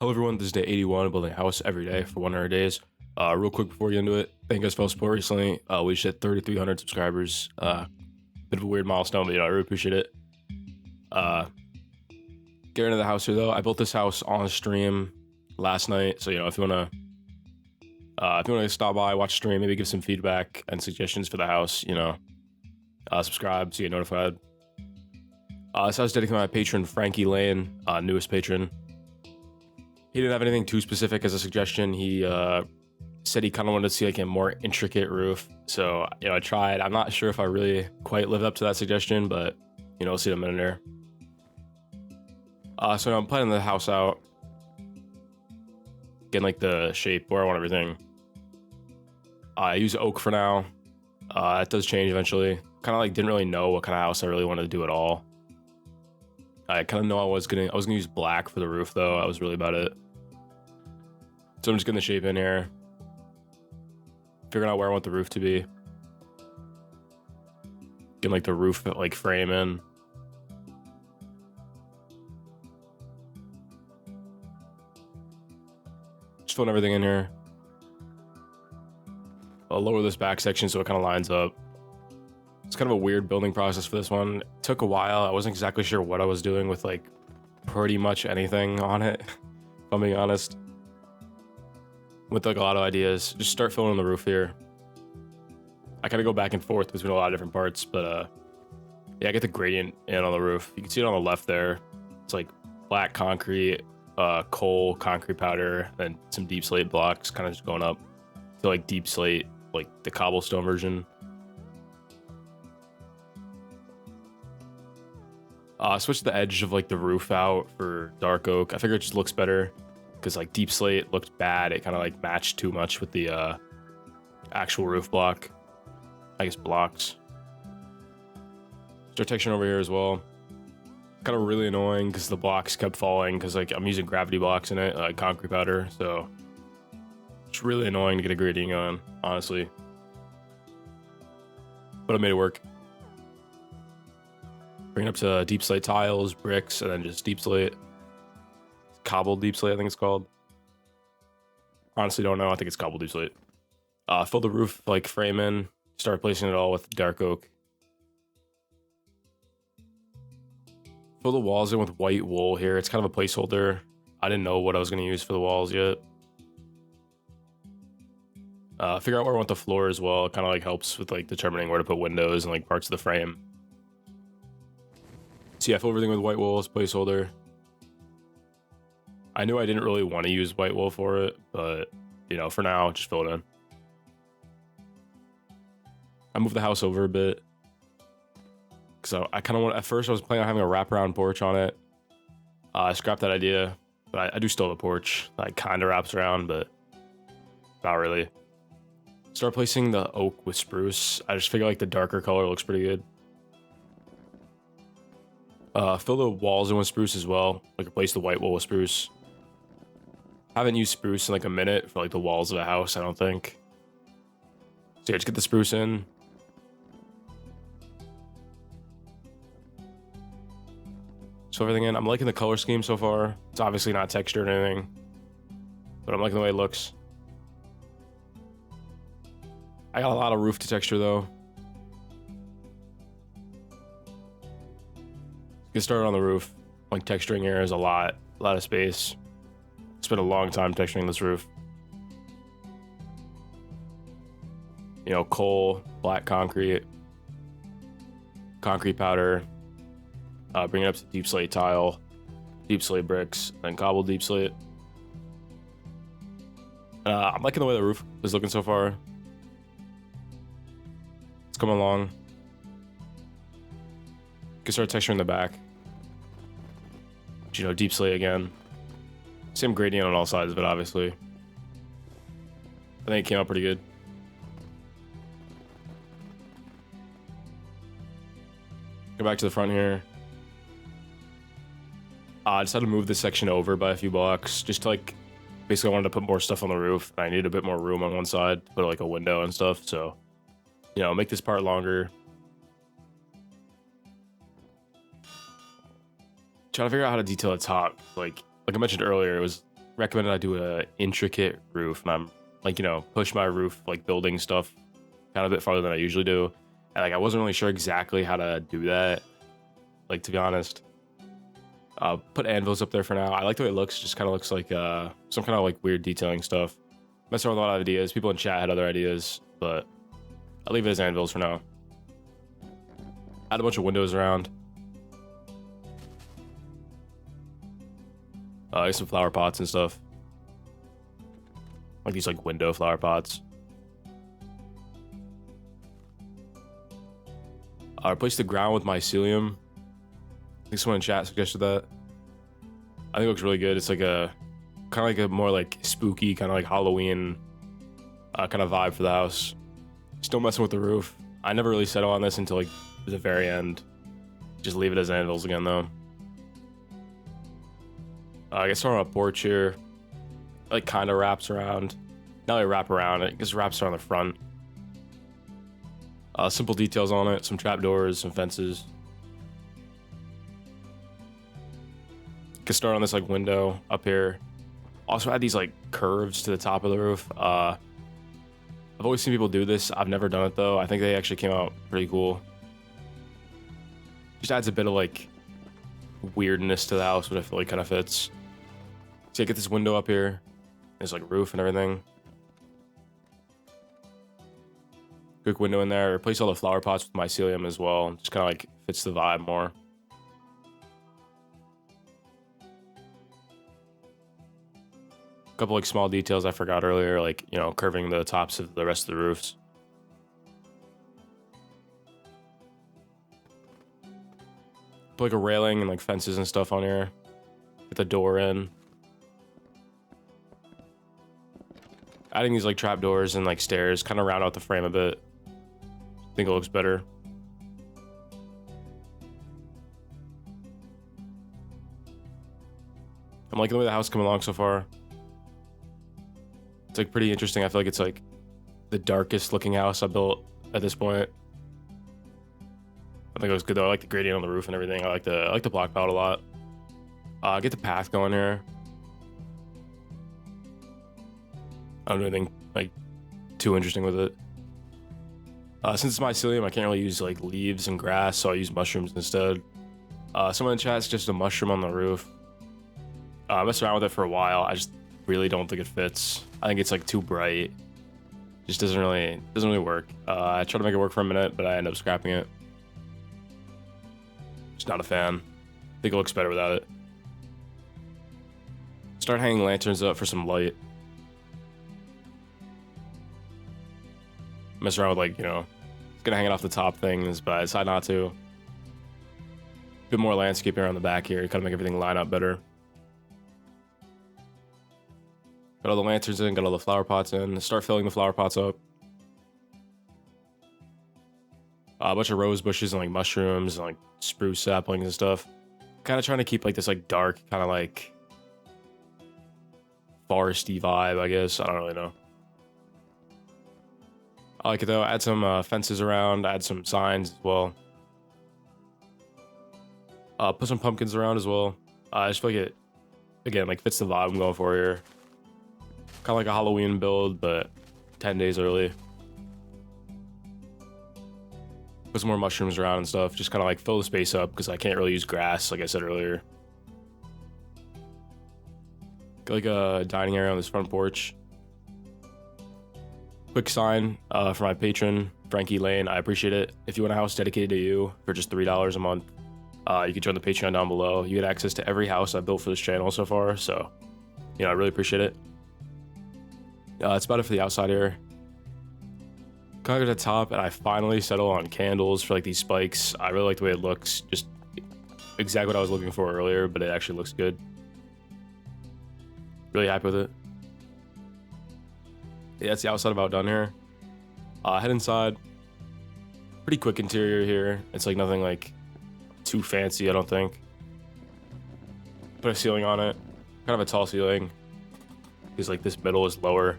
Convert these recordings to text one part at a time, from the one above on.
Hello everyone, this is day 81 of building a house every day for 100 days. Real quick before we get into it, thank you guys for all the support recently. We just hit 3,300 subscribers. Bit of a weird milestone, but I really appreciate it. Getting into the house here though, I built this house on stream last night, so if you wanna stop by, watch stream, maybe give some feedback and suggestions for the house, subscribe so you get notified. This house is dedicated to my patron Frankey Laine, newest patron. He didn't have anything too specific as a suggestion. He said he kind of wanted to see like a more intricate roof. So, I tried. I'm not sure if I really quite lived up to that suggestion, but, we'll see in a minute here. So I'm planning the house out. Getting like the shape where I want everything. I use oak for now. It does change eventually. Kind of like didn't really know what kind of house I really wanted to do at all. I kind of know I was gonna use black for the roof though. That was really about it. So I'm just getting the shape in here. Figuring out where I want the roof to be. Getting like the roof like frame in. Just filling everything in here. I'll lower this back section so it kind of lines up. It's kind of a weird building process for this one. It took a while. I wasn't exactly sure what I was doing with like pretty much anything on it, if I'm being honest. With like a lot of ideas. Just start filling in the roof here. I kind of go back and forth between a lot of different parts, but yeah, I get the gradient in on the roof. You can see it on the left there. It's like black concrete, coal, concrete powder, and some deep slate blocks kind of just going up to like deep slate, like the cobblestone version. Switch the edge of like the roof out for dark oak. I figure it just looks better because like deep slate looked bad. It kind of like matched too much with the actual roof block. I guess blocks. Start texturing over here as well. Kind of really annoying because the blocks kept falling because like I'm using gravity blocks in it, like concrete powder. So it's really annoying to get a gradient on, honestly. But I made it work. Bring it up to deep slate tiles, bricks, and then just deep slate. Cobbled deep slate, I think it's called. Honestly, don't know. I think it's cobbled deep slate. Fill the roof like frame in. Start replacing it all with dark oak. Fill the walls in with white wool here. It's kind of a placeholder. I didn't know what I was going to use for the walls yet. Figure out where I want the floor as well. It kind of like helps with like determining where to put windows and like parts of the frame. So yeah, fill everything with white wool as placeholder. I knew I didn't really want to use white wool for it, but for now, just fill it in. I moved the house over a bit. So I kind of want, at first I was planning on having a wraparound porch on it. I scrapped that idea, but I do still have a porch. Like kind of wraps around, but not really. Start placing the oak with spruce. I just figure like the darker color looks pretty good. Fill the walls in with spruce as well. Like replace the white wool with spruce. Haven't used spruce in like a minute for like the walls of a house, I don't think. So yeah, just get the spruce in. So everything in. I'm liking the color scheme so far. It's obviously not textured or anything, but I'm liking the way it looks. I got a lot of roof to texture though. Get started on the roof. Like texturing here is a lot of space. Spent a long time texturing this roof. Coal, black concrete, concrete powder. Bring it up to deep slate tile, deep slate bricks, then cobbled deep slate. I'm liking the way the roof is looking so far. It's coming along. Can start texturing the back. Deep slate again. Same gradient on all sides of it, obviously. I think it came out pretty good. Go back to the front here. I decided to move this section over by a few blocks. Just to like, basically I wanted to put more stuff on the roof. I needed a bit more room on one side to put like a window and stuff. So, make this part longer. Trying to figure out how to detail the top. Like I mentioned earlier, it was recommended I do a intricate roof, and I'm like, push my roof like building stuff kind of a bit farther than I usually do. And like I wasn't really sure exactly how to do that. Like, to be honest. Put anvils up there for now. I like the way it looks. Just kind of looks like some kind of like weird detailing stuff. Messing with a lot of ideas. People in chat had other ideas, but I'll leave it as anvils for now. Add a bunch of windows around. Get some flower pots and stuff. Like these like window flower pots. Replace the ground with mycelium. I think someone in chat suggested that. I think it looks really good. It's like a kind of like a more like spooky, kind of like Halloween kind of vibe for the house. Still messing with the roof. I never really settle on this until like the very end. Just leave it as anvils again though. I guess on a porch here. It, like kind of wraps around. Not really wrap around, it just wraps around the front. Simple details on it, some trapdoors, some fences. Could start on this like window up here. Also add these like curves to the top of the roof. I've always seen people do this. I've never done it though. I think they actually came out pretty cool. Just adds a bit of like weirdness to the house, but I feel like kind of fits. So I get this window up here. There's like roof and everything. Quick window in there. Replace all the flower pots with mycelium as well. Just kind of like fits the vibe more. A couple like small details I forgot earlier, like, curving the tops of the rest of the roofs. Put like a railing and like fences and stuff on here. Get the door in. Adding these like trap doors and like stairs kind of round out the frame a bit. I think it looks better. I'm liking the way the house coming along so far. It's like pretty interesting. I feel like it's like the darkest looking house I built at this point. I think it was good though. I like the gradient on the roof and everything. I like the block palette a lot. Get the path going here. I don't do anything like too interesting with it. Since it's mycelium, I can't really use like leaves and grass, so I use mushrooms instead. Someone in chat suggested a mushroom on the roof. I messed around with it for a while. I just really don't think it fits. I think it's like too bright. Just doesn't really work. I tried to make it work for a minute, but I ended up scrapping it. Just not a fan. I think it looks better without it. Start hanging lanterns up for some light. Mess around with like, it's gonna hang it off the top things, but I decided not to. A bit more landscaping around the back here, kind of make everything line up better. Got all the lanterns in, got all the flower pots in. Start filling the flower pots up. A bunch of rose bushes and like mushrooms and like spruce saplings and stuff. Kind of trying to keep like this like dark, kind of like foresty vibe, I guess. I don't really know. I like it though. Add some fences around, add some signs as well. Put some pumpkins around as well. I just feel like it, again, like fits the vibe I'm going for here. Kind of like a Halloween build, but 10 days early. Put some more mushrooms around and stuff. Just kind of like fill the space up because I can't really use grass, like I said earlier. Got like a dining area on this front porch. Quick sign for my patron, Frankey Laine. I appreciate it. If you want a house dedicated to you for just $3 a month, you can join the Patreon down below. You get access to every house I've built for this channel so far. So, I really appreciate it. That's about it for the outside here. Kind of at the top, and I finally settle on candles for like these spikes. I really like the way it looks. Just exactly what I was looking for earlier, but it actually looks good. Really happy with it. Yeah, that's the outside about done here. Head inside. Pretty quick interior here. It's like nothing like too fancy, I don't think. Put a ceiling on it. Kind of a tall ceiling. Because like this middle is lower.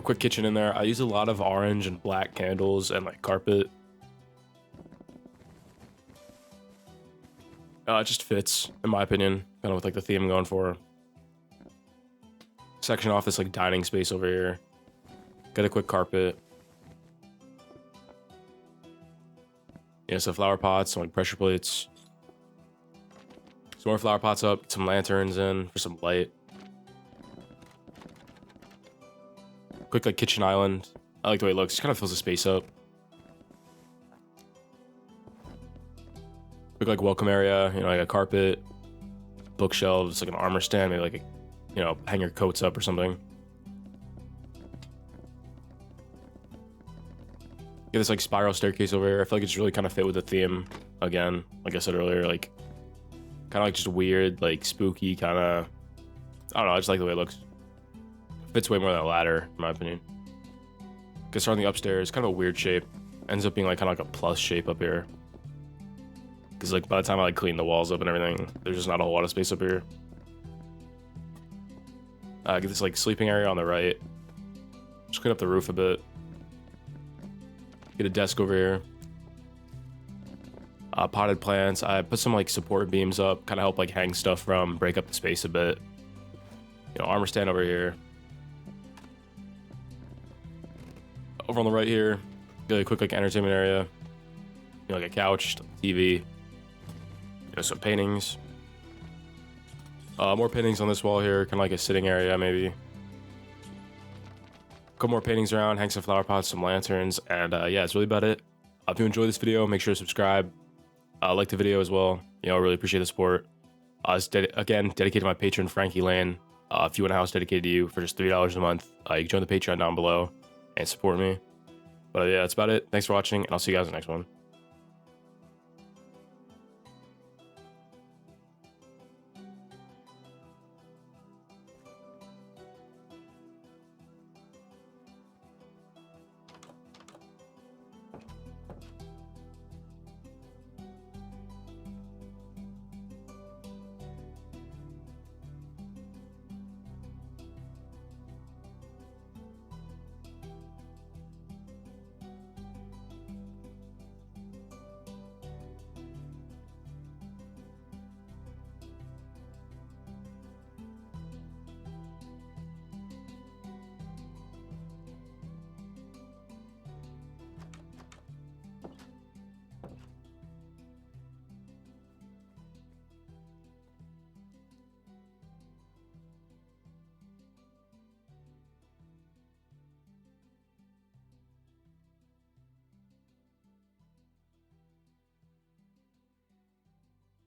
Quick kitchen in there. I use a lot of orange and black candles and like carpet. It just fits, in my opinion, kind of with like the theme I'm going for. Section off this like dining space over here. Get a quick carpet. Yeah, some flower pots, some like pressure plates. Some more flower pots up, some lanterns in for some light. Quick like kitchen island. I like the way it looks. Just kind of fills the space up. Quick like welcome area, you know, like a carpet, bookshelves, like an armor stand, maybe like a, you know, hang your coats up or something. Get this like spiral staircase over here. I feel like it's really kind of fit with the theme. Again, like I said earlier, like kind of like just weird, like spooky kind of. I don't know. I just like the way it looks. Fits way more than a ladder, in my opinion. Get started on the upstairs. Kind of a weird shape. Ends up being like kind of like a plus shape up here. Because like by the time I like clean the walls up and everything, there's just not a whole lot of space up here. Get this like sleeping area on the right. Just clean up the roof a bit. Get a desk over here. Potted plants. I put some like support beams up, kind of help like hang stuff from, break up the space a bit. You know, armor stand over here. Over on the right here, get a quick like entertainment area. You know, like a couch, TV. You know, some paintings. More paintings on this wall here, kind of like a sitting area maybe. Couple more paintings around, hang some flower pots, some lanterns, and yeah, that's really about it. If you enjoyed this video, make sure to subscribe. Like the video as well. You know, I really appreciate the support. It's again dedicated to my patron Frankey Laine. If you want a house dedicated to you for just $3 a month, you can join the Patreon down below and support me. But yeah, that's about it. Thanks for watching, and I'll see you guys in the next one.